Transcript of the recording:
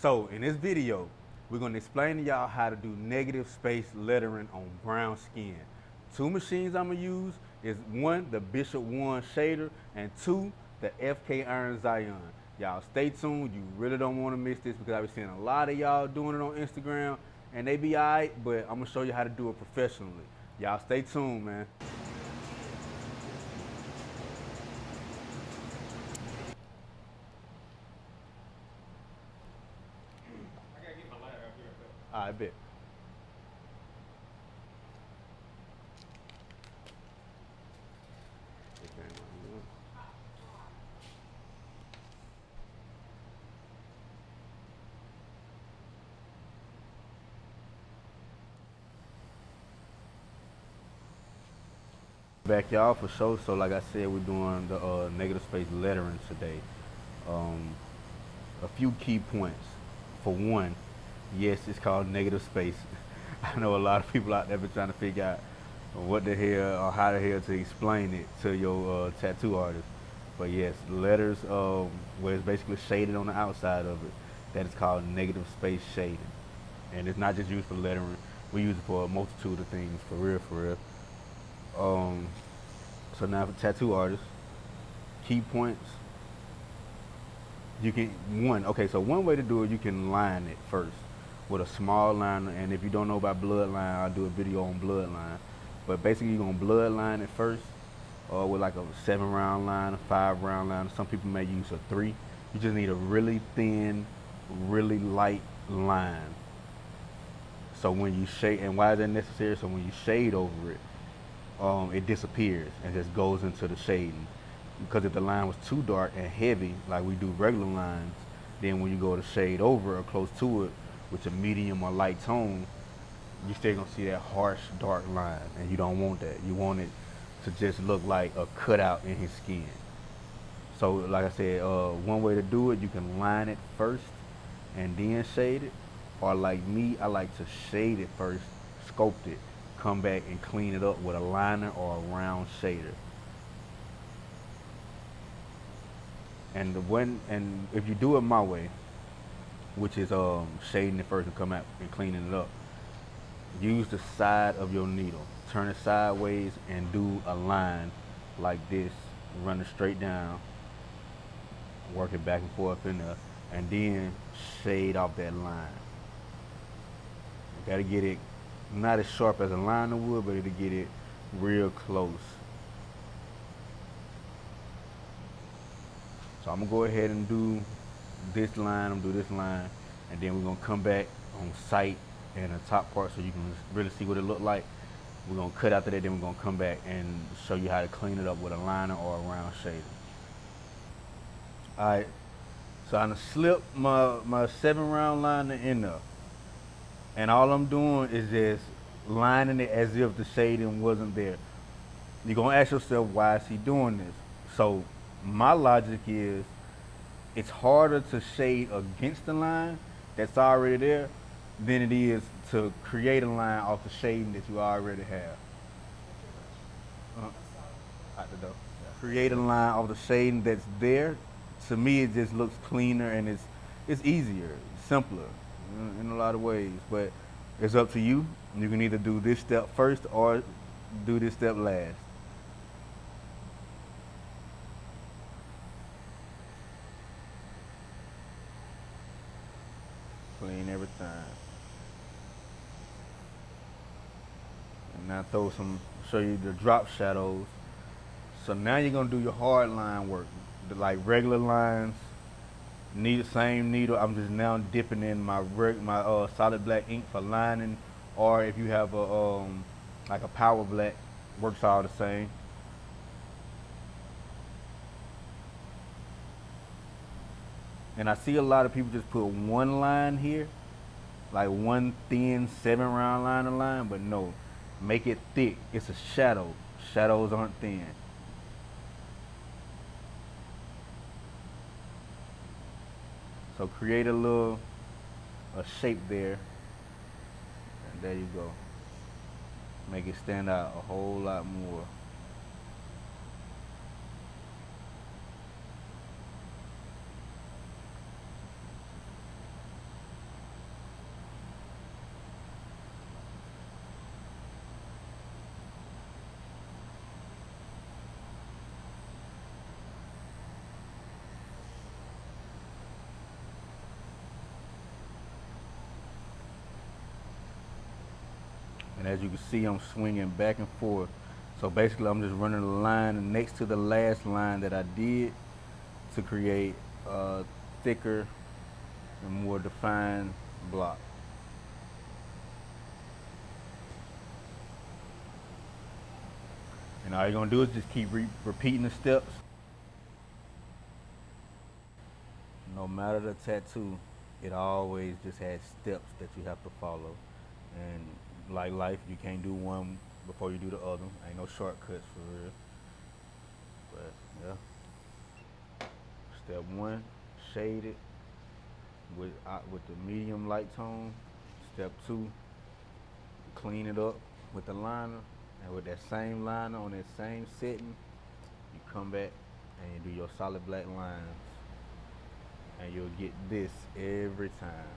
So in this video, we're gonna explain to y'all how to do negative space lettering on brown skin. Two machines I'm gonna use is one, the Bishop 1 shader, and two, the FK Iron XION. Y'all stay tuned, you really don't wanna miss this because I've been seeing a lot of y'all doing it on Instagram and they be alright, but I'm gonna show you how to do it professionally. Y'all stay tuned, man. I bet. Back y'all for sure. So like I said, we're doing the negative space lettering today. Um, a few key points. For one, yes, it's called negative space. I know a lot of people out there been trying to figure out what the hell or how the hell to explain it to your tattoo artist. But yes, letters where it's basically shaded on the outside of it, that is called negative space shading. And it's not just used for lettering. We use it for a multitude of things, for real, for real. Um, so now for tattoo artists, key points. You can so one way to do it, you can line it first with a small liner. And if you don't know about bloodline, I'll do a video on bloodline. But basically, you're gonna bloodline it first, with like a 7 round line, a 5 round line. Some people may use a 3. You just need a really thin, really light line. So when you shade, and why is that necessary? So when you shade over it, it disappears and just goes into the shading. Because if the line was too dark and heavy, like we do regular lines, then when you go to shade over or close to it with a medium or light tone, you're still gonna see that harsh, dark line, and you don't want that. You want it to just look like a cutout in his skin. So, like I said, one way to do it, you can line it first and then shade it, or like me, I like to shade it first, sculpt it, come back and clean it up with a liner or a round shader. And if you do it my way, which is shading it first and come out and cleaning it up, use the side of your needle, turn it sideways and do a line like this, run it straight down, work it back and forth in there, and then shade off that line. You gotta get it not as sharp as a liner would, but to get it real close. So I'm gonna go ahead and do this line, I'm gonna do this line, and then we're gonna come back on sight and the top part so you can really see what it looked like. We're gonna cut after that, then we're gonna come back and show you how to clean it up with a liner or a round shader. Alright, so I'm gonna slip my 7 round liner in there. And all I'm doing is just lining it as if the shading wasn't there. You're gonna ask yourself, why is he doing this? So my logic is, it's harder to shade against the line that's already there than it is to create a line off the shading that you already have. Out the door. Create a line off the shading that's there. To me, it just looks cleaner and it's easier, simpler in a lot of ways. But it's up to you. You can either do this step first or do this step last. Clean every time. And now show you the drop shadows. So now you're gonna do your hard line work, like regular lines. Same needle. I'm just now dipping in my solid black ink for lining, or if you have a like a power black, works all the same. And I see a lot of people just put one line here, like one thin 7 round line, but no, make it thick. It's a shadow. Shadows aren't thin. So create a shape there, and there you go. Make it stand out a whole lot more. as you can see, I'm swinging back and forth. So basically I'm just running a line next to the last line that I did to create a thicker and more defined block. And all you're gonna do is just keep repeating the steps. No matter the tattoo, it always just has steps that you have to follow. And like life, you can't do one before you do the other. Ain't no shortcuts for real. But yeah. Step one, shade it with the medium light tone. Step two, clean it up with the liner, and with that same liner on that same setting, you come back and you do your solid black lines, and you'll get this every time.